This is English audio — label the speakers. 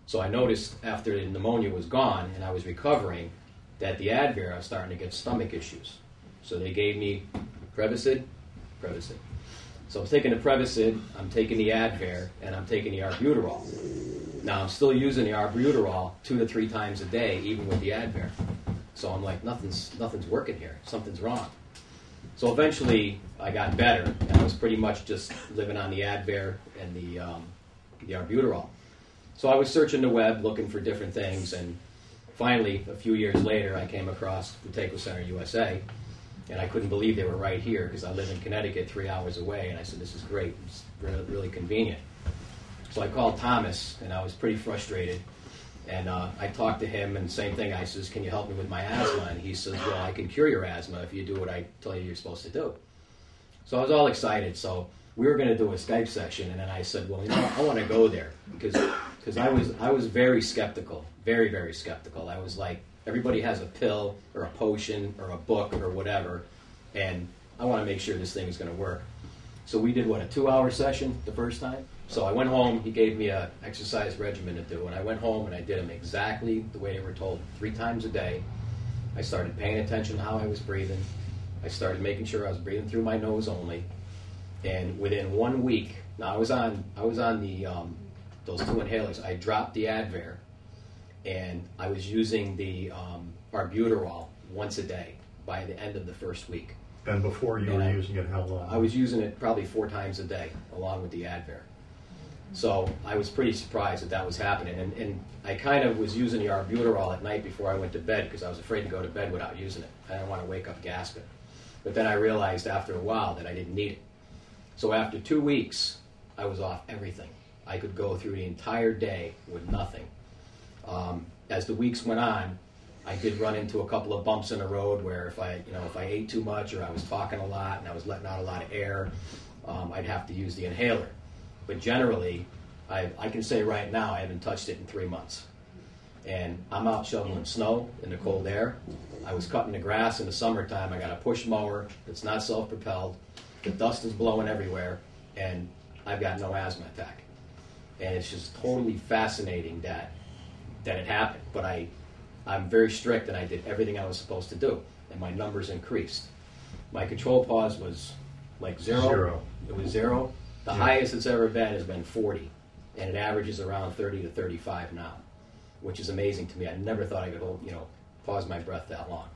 Speaker 1: So I noticed after the pneumonia was gone and I was recovering that the Advair, I was starting to get stomach issues. So they gave me Prevacid. So I'm taking the Prevacid, I'm taking the Advair, and I'm taking the Arbuterol. Now I'm still using the Arbuterol 2 to 3 times a day, even with the Advair. So I'm like, nothing's working here. Something's wrong. So eventually I got better, and I was pretty much just living on the Advair and the Arbuterol. So I was searching the web, looking for different things, and finally, a few years later, I came across Buteyko Center USA, and I couldn't believe they were right here because I live in Connecticut, 3 hours away, and I said, this is great. It's really, really convenient. So I called Thomas, and I was pretty frustrated, and I talked to him, and same thing. I says, can you help me with my asthma? And he says, well, I can cure your asthma if you do what I tell you you're supposed to do. So I was all excited. So we were going to do a Skype session, and then I said, well, I want to go there because I was very skeptical, very, very skeptical. I was like, everybody has a pill or a potion or a book or whatever, and I want to make sure this thing is going to work. So we did, a 2-hour session the first time? So I went home, he gave me an exercise regimen to do, and I went home and I did them exactly the way they were told, 3 times a day. I started paying attention to how I was breathing. I started making sure I was breathing through my nose only. And within 1 week, now I was on the those 2 inhalers. I dropped the Advair, and I was using the Arbuterol once a day by the end of the first week.
Speaker 2: And before you were using it how long?
Speaker 1: I was using it probably 4 times a day, along with the Advair. So I was pretty surprised that was happening. And I kind of was using the Arbuterol at night before I went to bed because I was afraid to go to bed without using it. I didn't want to wake up gasping. But then I realized after a while that I didn't need it. So after 2 weeks, I was off everything. I could go through the entire day with nothing. As the weeks went on, I did run into a couple of bumps in the road where if I ate too much or I was talking a lot and I was letting out a lot of air, I'd have to use the inhaler. But generally, I can say right now I haven't touched it in 3 months. And I'm out shoveling snow in the cold air. I was cutting the grass in the summertime. I got a push mower that's not self-propelled. The dust is blowing everywhere, and I've got no asthma attack. And it's just totally fascinating that it happened. But I'm very strict, and I did everything I was supposed to do, and my numbers increased. My control pause was like 0. It was 0. The highest it's ever been has been 40, and it averages around 30 to 35 now, which is amazing to me. I never thought I could pause my breath that long.